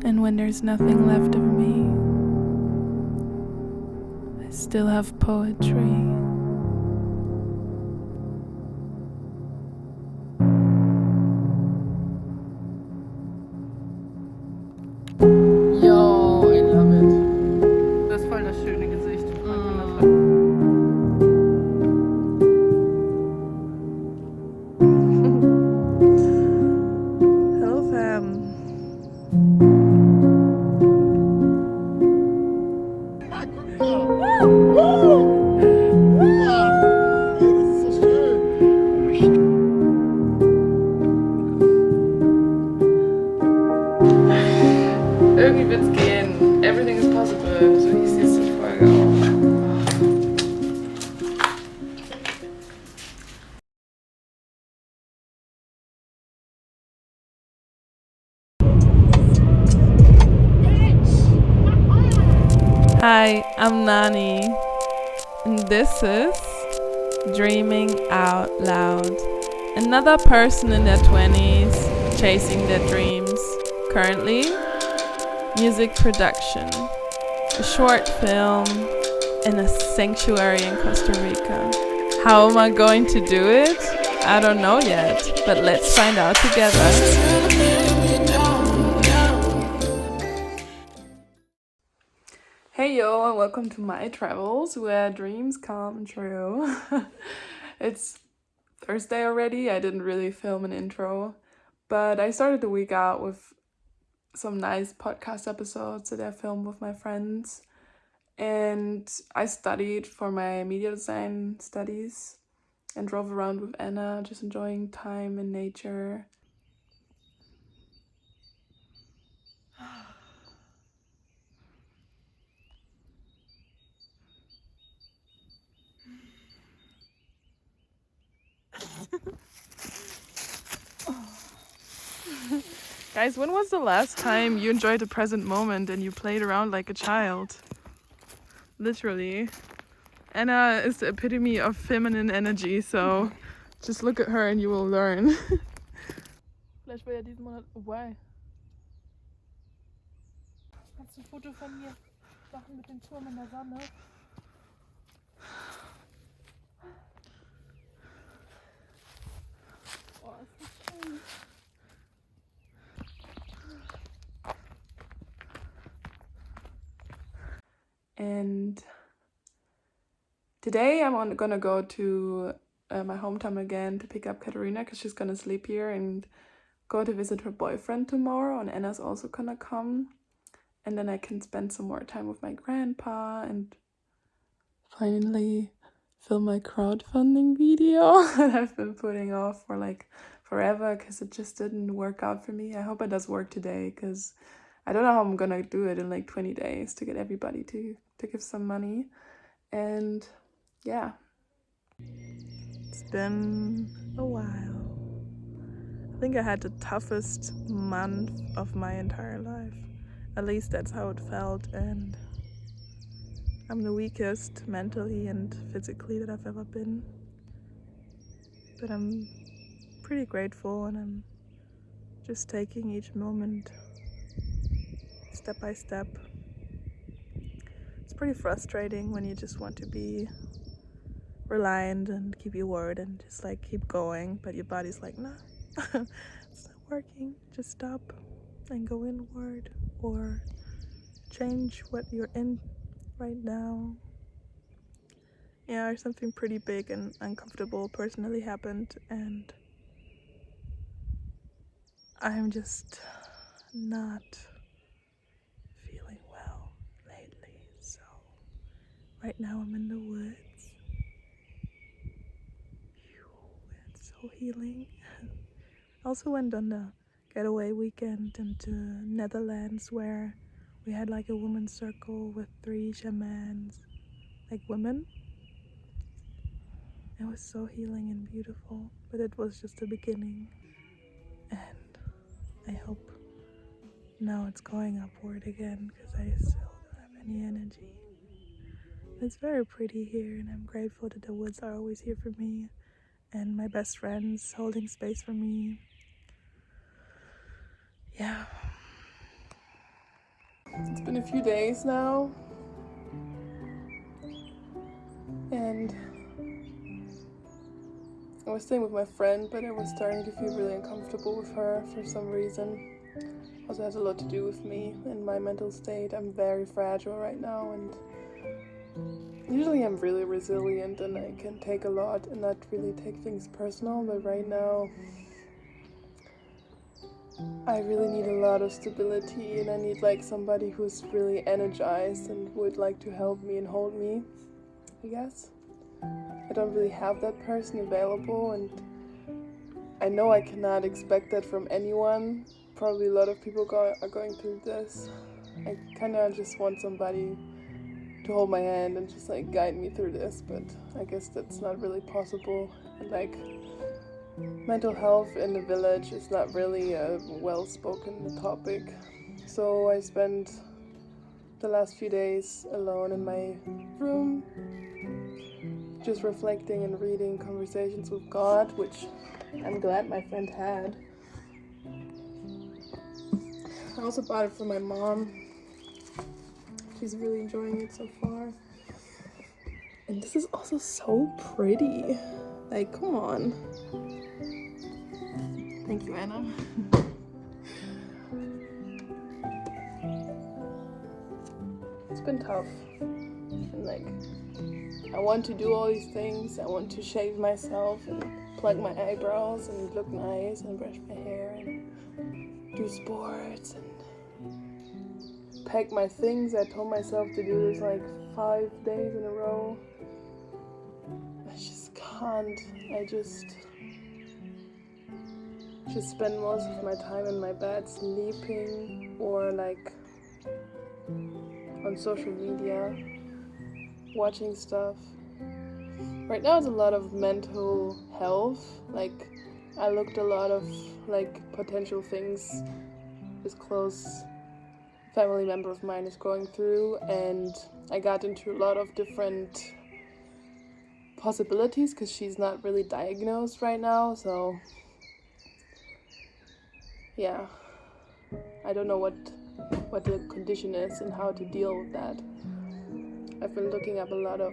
And when there's nothing left of me, I still have poetry. Yo, I love it. Das ist voll das schöne Gesicht. Hello fam. Irgendwie wird's gehen. Everything is possible. So hieß jetzt die Folge auch. Hi, I'm Nani, and this is Dreaming Out Loud. Another person in their 20s chasing their dreams. Currently, music production, a short film in a sanctuary in Costa Rica. How am I going to do it? I don't know yet, but let's find out together. Hey yo, and welcome to my travels where dreams come true. It's Thursday already. I didn't really film an intro, but I started the week out with some nice podcast episodes that I filmed with my friends. And I studied for my media design studies and drove around with Anna, just enjoying time in nature. Guys, when was the last time you enjoyed the present moment and you played around like a child? Literally. Anna is the epitome of feminine energy, so just look at her and you will learn. Vielleicht will ja diesen Monat. Why? Kannst du ein Foto von mir machen mit dem Turm in der Sonne? Oh, ist das schön. And today I'm gonna go to my hometown again to pick up Katerina because she's gonna sleep here and go to visit her boyfriend tomorrow, and Anna's also gonna come. And then I can spend some more time with my grandpa and finally film my crowdfunding video that I've been putting off for like forever because it just didn't work out for me. I hope it does work today because I don't know how I'm gonna do it in like 20 days to get everybody to give some money. And yeah, it's been a while. I think I had the toughest month of my entire life. At least that's how it felt, and I'm the weakest mentally and physically that I've ever been. But I'm pretty grateful, and I'm just taking each moment step by step. It's pretty frustrating when you just want to be reliant and keep your word and just like keep going, but your body's like, nah, it's not working. Just stop and go inward or change what you're in right now. Yeah, something pretty big and uncomfortable personally happened, and I'm just not feeling well lately. So right now I'm in the woods. It's so healing. I also went on the getaway weekend into Netherlands where we had like a women's circle with 3 shamans, like women. It was so healing and beautiful, but it was just the beginning. And I hope now it's going upward again because I still don't have any energy. It's very pretty here, and I'm grateful that the woods are always here for me and my best friends holding space for me. Yeah. It's been a few days now, and I was staying with my friend, but I was starting to feel really uncomfortable with her for some reason. Also has a lot to do with me and my mental state. I'm very fragile right now, and usually I'm really resilient and I can take a lot and not really take things personal, but right now I really need a lot of stability, and I need like somebody who's really energized and would like to help me and hold me, I guess. I don't really have that person available, and I know I cannot expect that from anyone. Probably a lot of people are going through this. I kind of just want somebody to hold my hand and just like guide me through this, but I guess that's not really possible. And like, mental health in the village is not really a well-spoken topic. So I spent the last few days alone in my room, just reflecting and reading conversations with God, which I'm glad my friend had. I also bought it for my mom. She's really enjoying it so far. And this is also so pretty. Like, come on. Thank you, Anna. It's been tough. And like, I want to do all these things. I want to shave myself and plug my eyebrows and look nice and brush my hair and do sports and pack my things. I told myself to do this like 5 days in a row. I just can't. I just spend most of my time in my bed sleeping or like on social media watching stuff. Right now it's a lot of mental health. Like, I looked a lot of like potential things this close family member of mine is going through, and I got into a lot of different possibilities because she's not really diagnosed right now. So yeah, I don't know what the condition is and how to deal with that. I've been looking up a lot of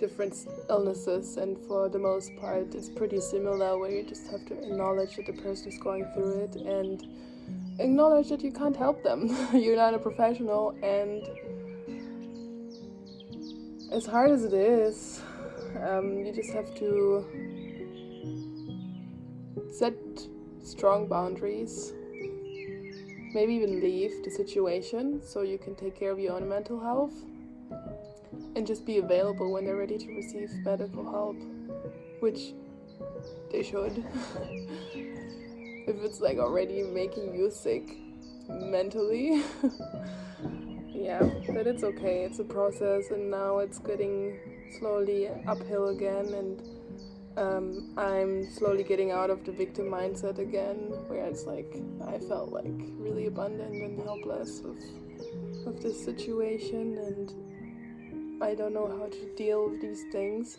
different illnesses, and for the most part it's pretty similar, where you just have to acknowledge that the person is going through it and acknowledge that you can't help them. You're not a professional, and as hard as it is, you just have to set strong boundaries, maybe even leave the situation so you can take care of your own mental health, and just be available when they're ready to receive medical help, which they should. If it's like already making you sick mentally. Yeah, but it's okay, it's a process, and now it's getting slowly uphill again, and I'm slowly getting out of the victim mindset again, where it's like I felt like really abandoned and helpless with this situation, and I don't know how to deal with these things,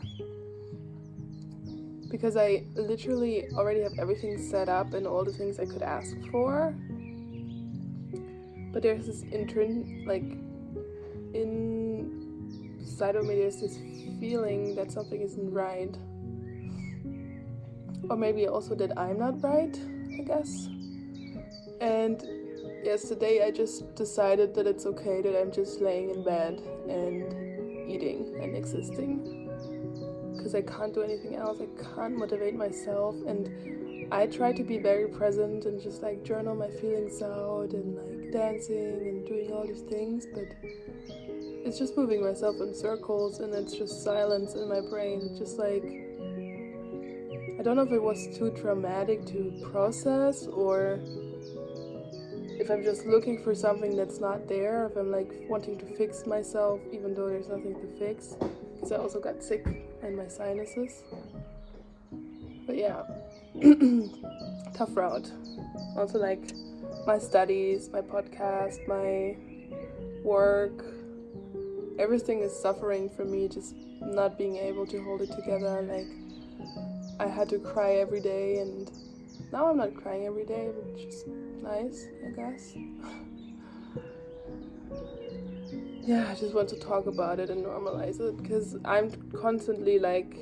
because I literally already have everything set up and all the things I could ask for, but there's this inside of me there's this feeling that something isn't right, or maybe also that I'm not right, I guess. And yesterday I just decided that it's okay that I'm just laying in bed and eating and existing, because I can't do anything else. I can't motivate myself, and I try to be very present and just like journal my feelings out and like dancing and doing all these things, but it's just moving myself in circles, and it's just silence in my brain. Just like, I don't know if it was too traumatic to process, or if I'm just looking for something that's not there, if I'm like wanting to fix myself even though there's nothing to fix, because I also got sick and my sinuses. But yeah, tough route. Also like my studies, my podcast, my work, everything is suffering from me just not being able to hold it together. Like, I had to cry every day, and now I'm not crying every day, which is nice, I guess. yeah, I just want to talk about it and normalize it, because I'm constantly like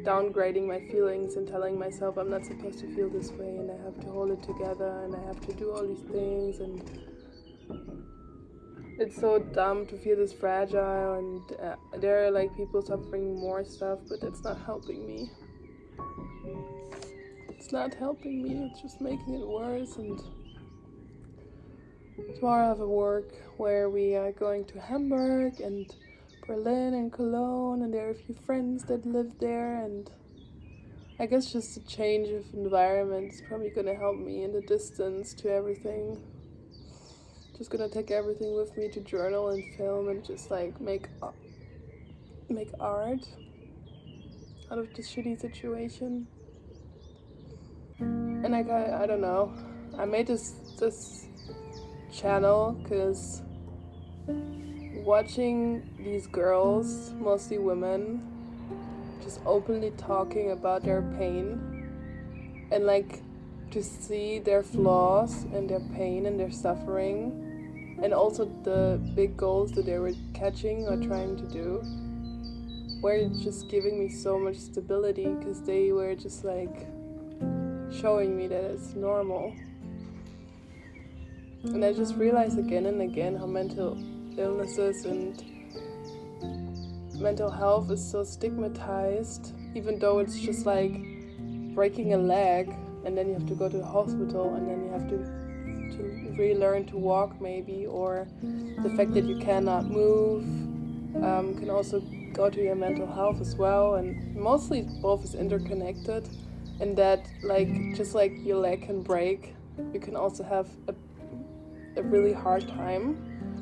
downgrading my feelings and telling myself I'm not supposed to feel this way and I have to hold it together and I have to do all these things, and it's so dumb to feel this fragile, and there are like people suffering more stuff, but it's not helping me. It's not helping me, it's just making it worse. And tomorrow I have a work where we are going to Hamburg and Berlin and Cologne, and there are a few friends that live there, and I guess just a change of environment is probably gonna help me in the distance to everything. Just gonna take everything with me to journal and film and just like make art out of this shitty situation. And like I don't know, I made this channel because watching these girls, mostly women, just openly talking about their pain and like to see their flaws and their pain and their suffering, and also the big goals that they were catching or trying to do, were just giving me so much stability, because they were just like showing me that it's normal. And I just realized again and again how mental illnesses and mental health is so stigmatized, even though it's just like breaking a leg and then you have to go to the hospital and then you have to relearn to walk maybe, or the fact that you cannot move can also go to your mental health as well, and mostly both is interconnected, and that like just like your leg can break, you can also have a really hard time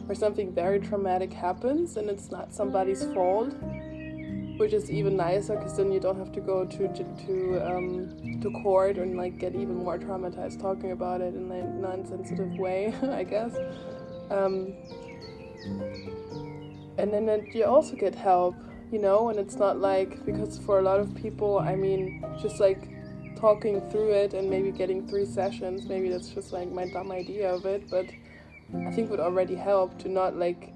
where something very traumatic happens and it's not somebody's fault, which is even nicer, because then you don't have to go to court and like get even more traumatized talking about it in a non-sensitive way, I guess. And then you also get help, you know, and it's not like, because for a lot of people, I mean, just like talking through it and maybe getting 3 sessions, maybe that's just like my dumb idea of it, but I think would already help to not like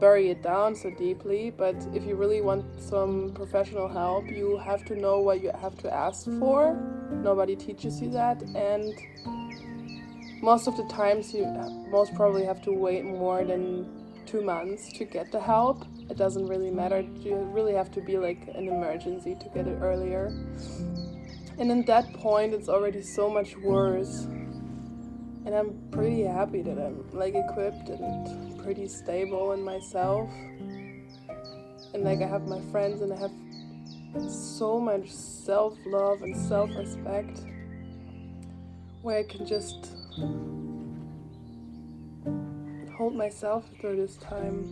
bury it down so deeply. But if you really want some professional help, you have to know what you have to ask for. Nobody teaches you that, and most of the times you most probably have to wait more than 2 months to get the help. It doesn't really matter. You really have to be like an emergency to get it earlier. And in that point, it's already so much worse. And I'm pretty happy that I'm like equipped and pretty stable in myself. And like I have my friends and I have so much self-love and self-respect where I can just hold myself through this time.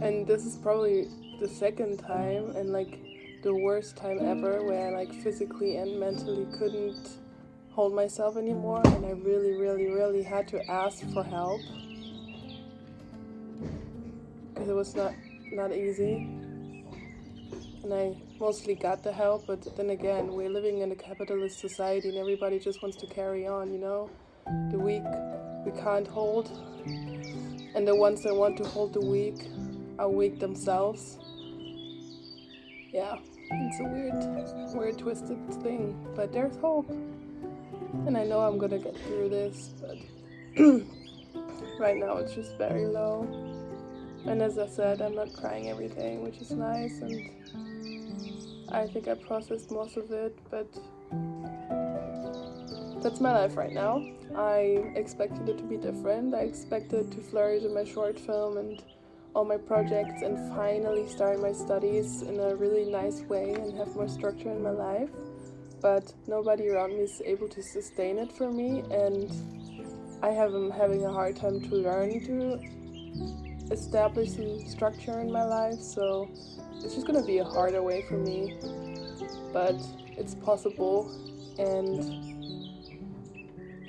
And this is probably the second time and like the worst time ever where I like physically and mentally couldn't hold myself anymore, and I really had to ask for help, because it was not easy, and I mostly got the help. But then again, we're living in a capitalist society and everybody just wants to carry on, you know. The weak we can't hold, and the ones that want to hold the weak are weak themselves. Yeah, it's a weird twisted thing, but there's hope. And I know I'm gonna get through this, but right now it's just very low. And as I said, I'm not crying everything, which is nice, and I think I processed most of it, but that's my life right now. I expected it to be different. I expected to flourish in my short film and all my projects and finally start my studies in a really nice way and have more structure in my life. But nobody around me is able to sustain it for me, and I am having a hard time to learn to establish some structure in my life, so it's just gonna be a harder way for me, but it's possible, and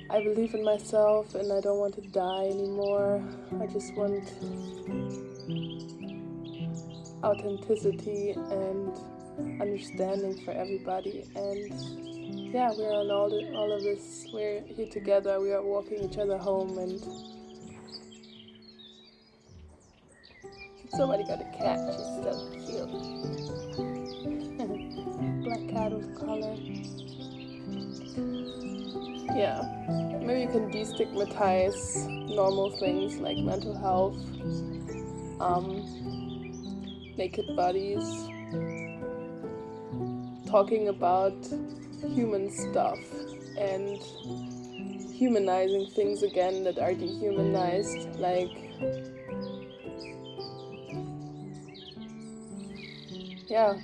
I believe in myself and I don't want to die anymore. I just want authenticity and understanding for everybody, and yeah, we're on all of this, we're here together, we are walking each other home, and Somebody got a cat. She's so cute. Black cat with color. Yeah. Maybe you can destigmatize normal things like mental health, naked bodies, talking about human stuff, and humanizing things again that are dehumanized, like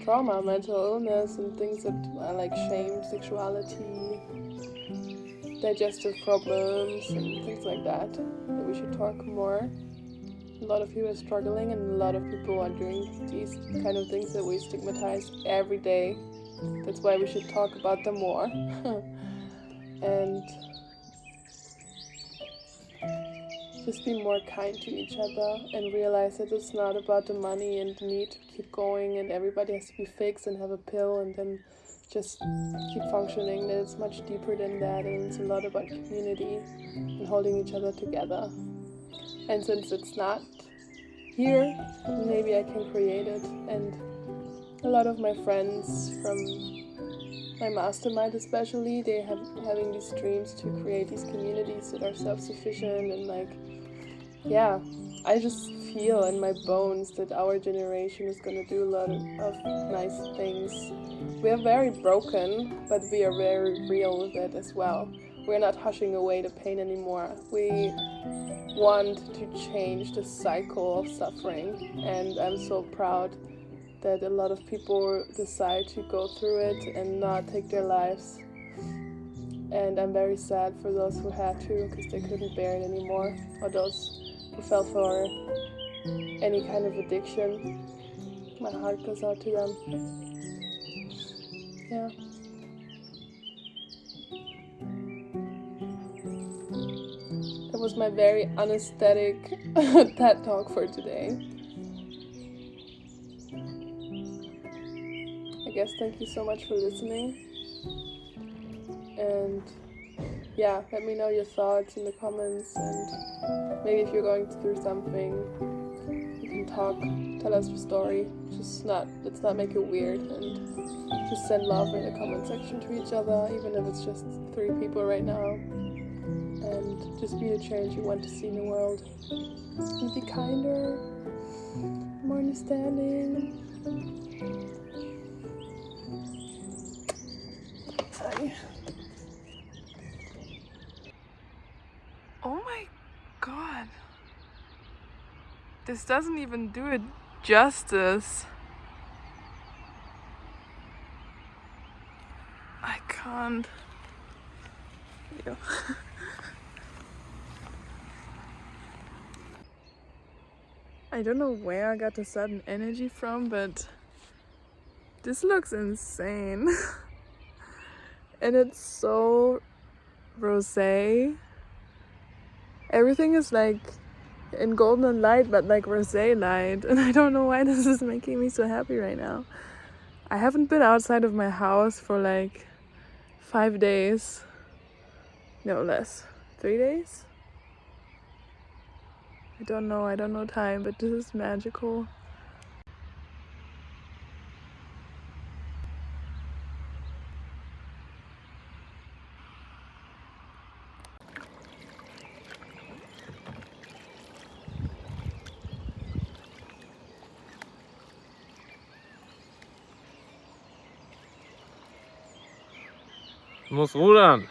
trauma, mental illness, and things that are like shame, sexuality, digestive problems, and things like that we should talk more. A lot of people are struggling, and a lot of people are doing these kind of things that we stigmatize every day. That's why we should talk about them more. And just be more kind to each other and realize that it's not about the money and the need to keep going and everybody has to be fixed and have a pill and then just keep functioning. That it's much deeper than that, and it's a lot about community and holding each other together. And since it's not here, maybe I can create it. And a lot of my friends from my mastermind especially, they have having these dreams to create these communities that are self-sufficient and like, yeah, I just feel in my bones that our generation is going to do a lot of nice things. We are very broken, but we are very real with it as well. We're not hushing away the pain anymore. We want to change the cycle of suffering, and I'm so proud that a lot of people decide to go through it and not take their lives. And I'm very sad for those who had to, because they couldn't bear it anymore, or those who fell for any kind of addiction. My heart goes out to them. Yeah. That was my very anesthetic TED talk for today. I guess thank you so much for listening. And yeah, let me know your thoughts in the comments, and maybe if you're going through something, you can talk, tell us your story. Let's not make it weird, and just send love in the comment section to each other, even if it's just 3 people right now. And just be the change you want to see in the world. And be kinder, more understanding. Sorry. Oh my god. This doesn't even do it justice. I can't. Ew. I don't know where I got the sudden energy from, but this looks insane. And it's so rosé. Everything is like in golden light, but like rosé light. And I don't know why this is making me so happy right now. I haven't been outside of my house for like 5 days. No, less. 3 days? I don't know time, but this is magical. Du musst rudern.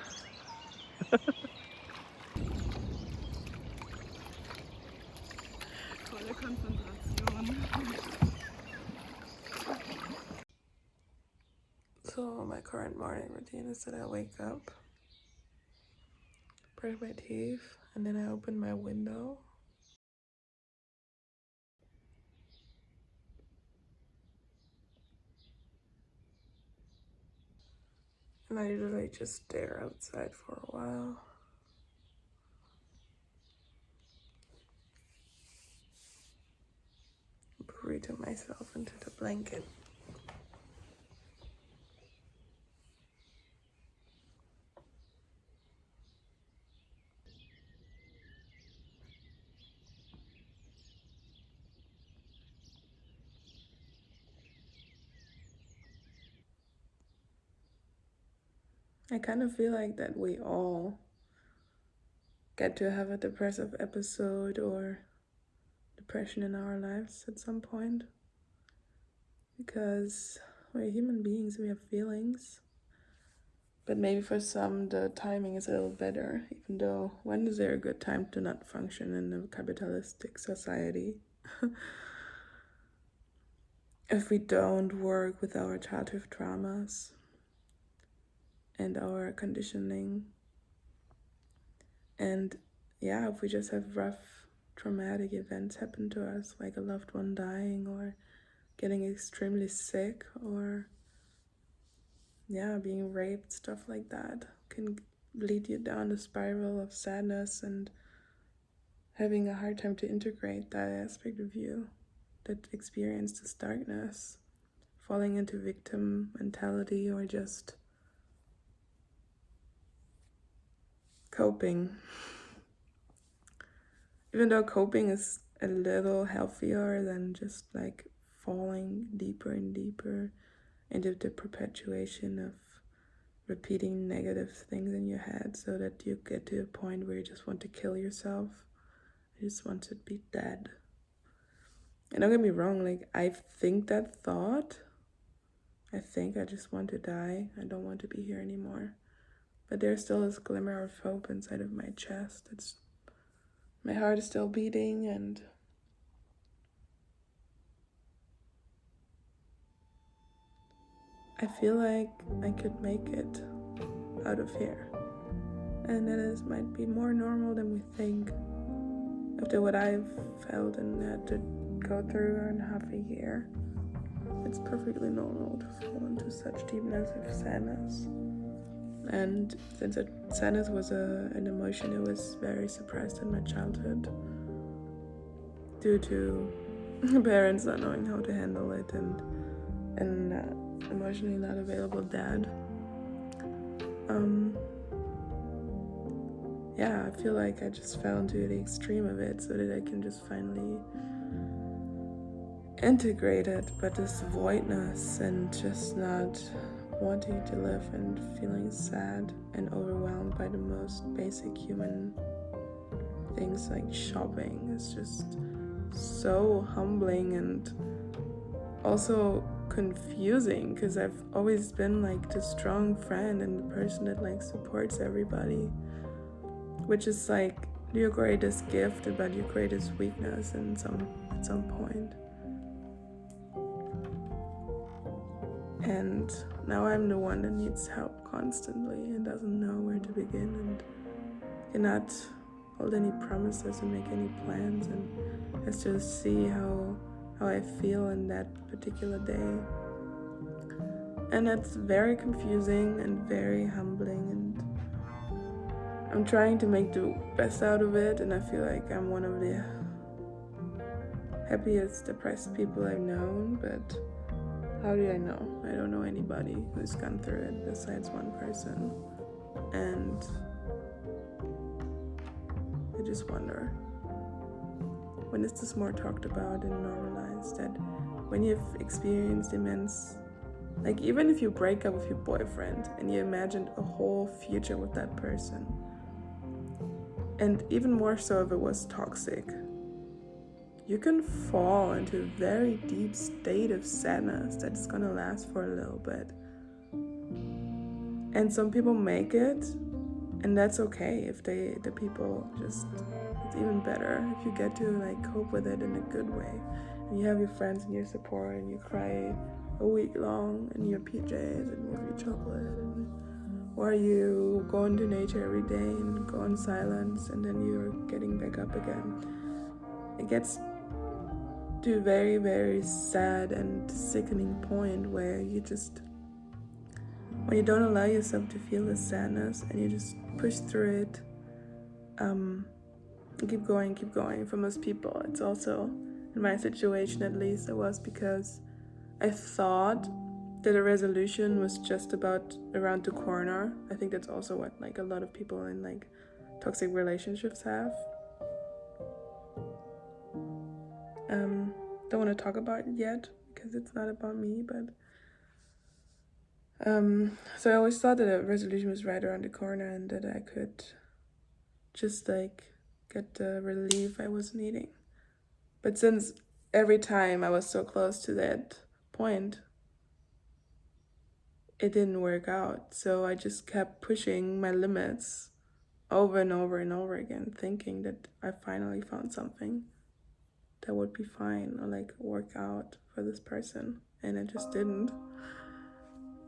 Volle Konzentration. So my current morning routine is that I wake up, brush my teeth, and then I open my window. And I usually just stare outside for a while. Burrito myself into the blanket. I kind of feel like that we all get to have a depressive episode or depression in our lives at some point, because we're human beings, we have feelings. But maybe for some the timing is a little better, even though when is there a good time to not function in a capitalistic society? If we don't work with our childhood traumas and our conditioning, and yeah, if we just have rough traumatic events happen to us, like a loved one dying or getting extremely sick or being raped, stuff like that can lead you down the spiral of sadness and having a hard time to integrate that aspect of you that experienced this darkness, falling into victim mentality or just coping. Even though coping is a little healthier than just like falling deeper and deeper into the perpetuation of repeating negative things in your head so that you get to a point where you just want to kill yourself. You just want to be dead. And don't get me wrong, like I think that thought. I think I just want to die. I don't want to be here anymore. But there's still this glimmer of hope inside of my chest. My heart is still beating, and I feel like I could make it out of here. And that is might be more normal than we think. After what I've felt and had to go through in half a year, it's perfectly normal to fall into such deepness of sadness. And since sadness was an emotion, it was very suppressed in my childhood due to parents not knowing how to handle it and emotionally not available dad. I feel like I just fell into the extreme of it so that I can just finally integrate it, but this voidness and just not wanting to live and feeling sad and overwhelmed by the most basic human things like shopping is just so humbling and also confusing, because I've always been like the strong friend and the person that like supports everybody, which is like your greatest gift but your greatest weakness at some point. And now I'm the one that needs help constantly and doesn't know where to begin and cannot hold any promises and make any plans, and has to see how I feel in that particular day. And it's very confusing and very humbling, and I'm trying to make the best out of it, and I feel like I'm one of the happiest depressed people I've known, but how do I know? I don't know anybody who's gone through it besides one person. And I just wonder, when is this more talked about and normalized, that when you've experienced immense, like even if you break up with your boyfriend and you imagined a whole future with that person, and even more so if it was toxic, you can fall into a very deep state of sadness that's gonna last for a little bit. And some people make it, and that's okay if the people just, it's even better if you get to like cope with it in a good way. And you have your friends and your support, and you cry a week long in your PJs and with your chocolate, or you go into nature every day and go in silence, and then you're getting back up again. It gets to a very, very sad and sickening point where you just, when you don't allow yourself to feel the sadness and you just push through it, keep going. For most people, it's also, in my situation at least, it was because I thought that a resolution was just about around the corner. I think that's also what like a lot of people in like toxic relationships have. Don't want to talk about it yet because it's not about me, but So I always thought that a resolution was right around the corner and that I could just like get the relief I was needing. But since every time I was so close to that point, it didn't work out. So I just kept pushing my limits over and over and over again, thinking that I finally found something that would be fine or like work out for this person. And it just didn't.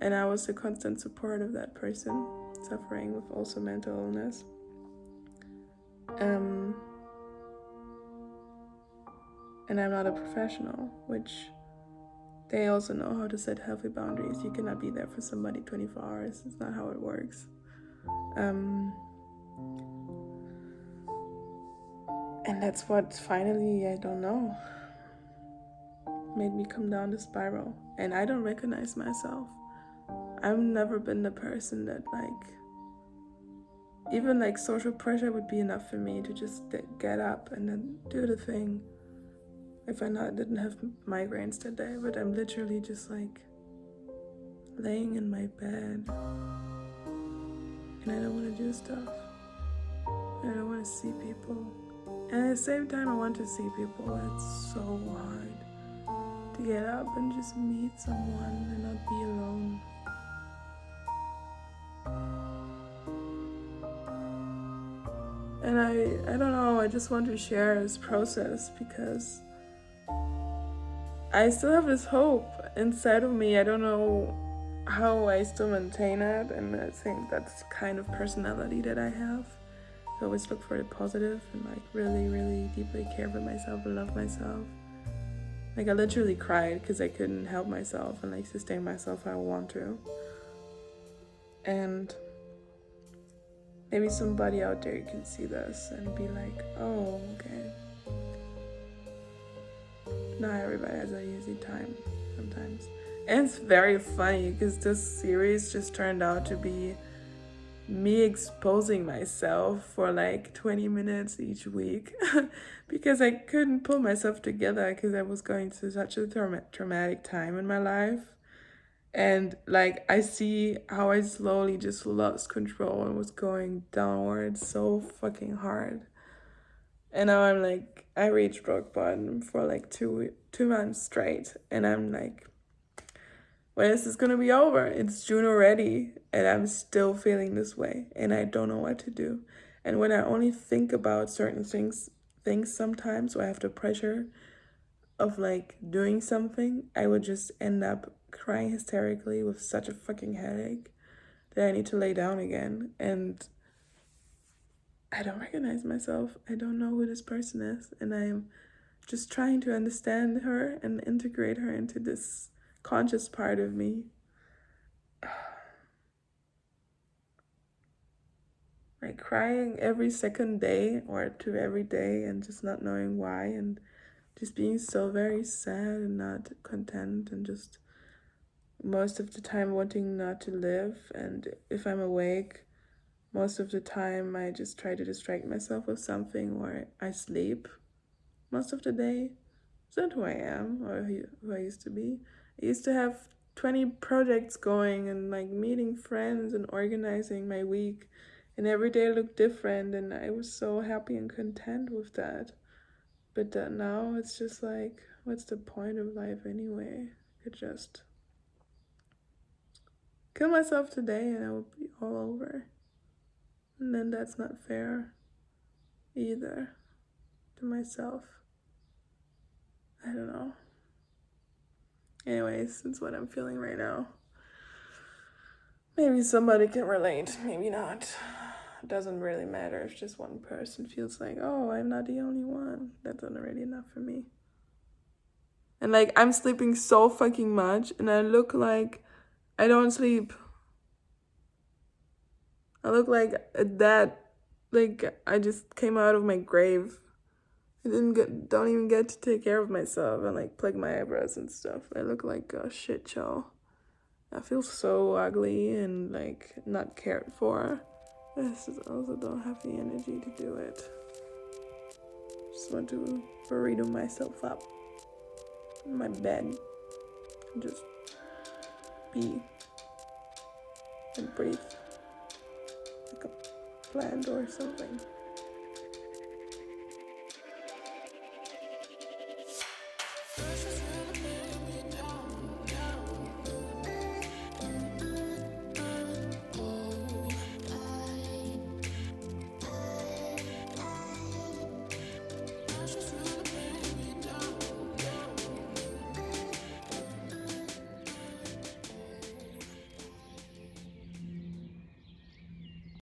And I was the constant support of that person suffering with also mental illness. And I'm not a professional, which they also know how to set healthy boundaries. You cannot be there for somebody 24 hours. It's not how it works. And that's what finally, I don't know, made me come down the spiral. And I don't recognize myself. I've never been the person that like, even like social pressure would be enough for me to just get up and then do the thing. If I didn't have migraines that day, but I'm literally just like laying in my bed and I don't want to do stuff. And I don't want to see people. And at the same time, I want to see people. It's so hard to get up and just meet someone and not be alone. And I don't know, I just want to share this process because I still have this hope inside of me. I don't know how I still maintain it, and I think that's the kind of personality that I have. I always look for the positive and like really, really deeply care for myself and love myself. Like I literally cried because I couldn't help myself and like sustain myself how I want to. And maybe somebody out there can see this and be like, oh, okay. Not everybody has an easy time sometimes. And it's very funny because this series just turned out to be me exposing myself for like 20 minutes each week because I couldn't pull myself together because I was going through such a traumatic time in my life. And like I see how I slowly just lost control and was going downwards so fucking hard. And now I'm like, I reached rock bottom for like two months straight. And I'm like, when is this gonna be over? It's June already and I'm still feeling this way and I don't know what to do. And when I only think about certain things sometimes, or I have the pressure of like doing something, I would just end up crying hysterically with such a fucking headache that I need to lay down again. And I don't recognize myself. I don't know who this person is. And I'm just trying to understand her and integrate her into this conscious part of me. Like crying every second day or two every day and just not knowing why and just being so very sad and not content and just most of the time wanting not to live. And if I'm awake, most of the time I just try to distract myself with something or I sleep most of the day. Is that who I am or who I used to be? I used to have 20 projects going and like meeting friends and organizing my week, and every day looked different and I was so happy and content with that. But now it's just like, what's the point of life anyway? I could just kill myself today and I will be all over. And then that's not fair either to myself. I don't know. Anyways, that's what I'm feeling right now. Maybe somebody can relate, maybe not. It doesn't really matter if just one person feels like, oh, I'm not the only one. That's already enough for me. And like, I'm sleeping so fucking much and I look like I don't sleep. I look like a dead, like I just came out of my grave. I don't even get to take care of myself and like plug my eyebrows and stuff. I look like a shit show. I feel so ugly and like not cared for. I also don't have the energy to do it. Just want to burrito myself up in my bed and just be. and breathe like a plant or something.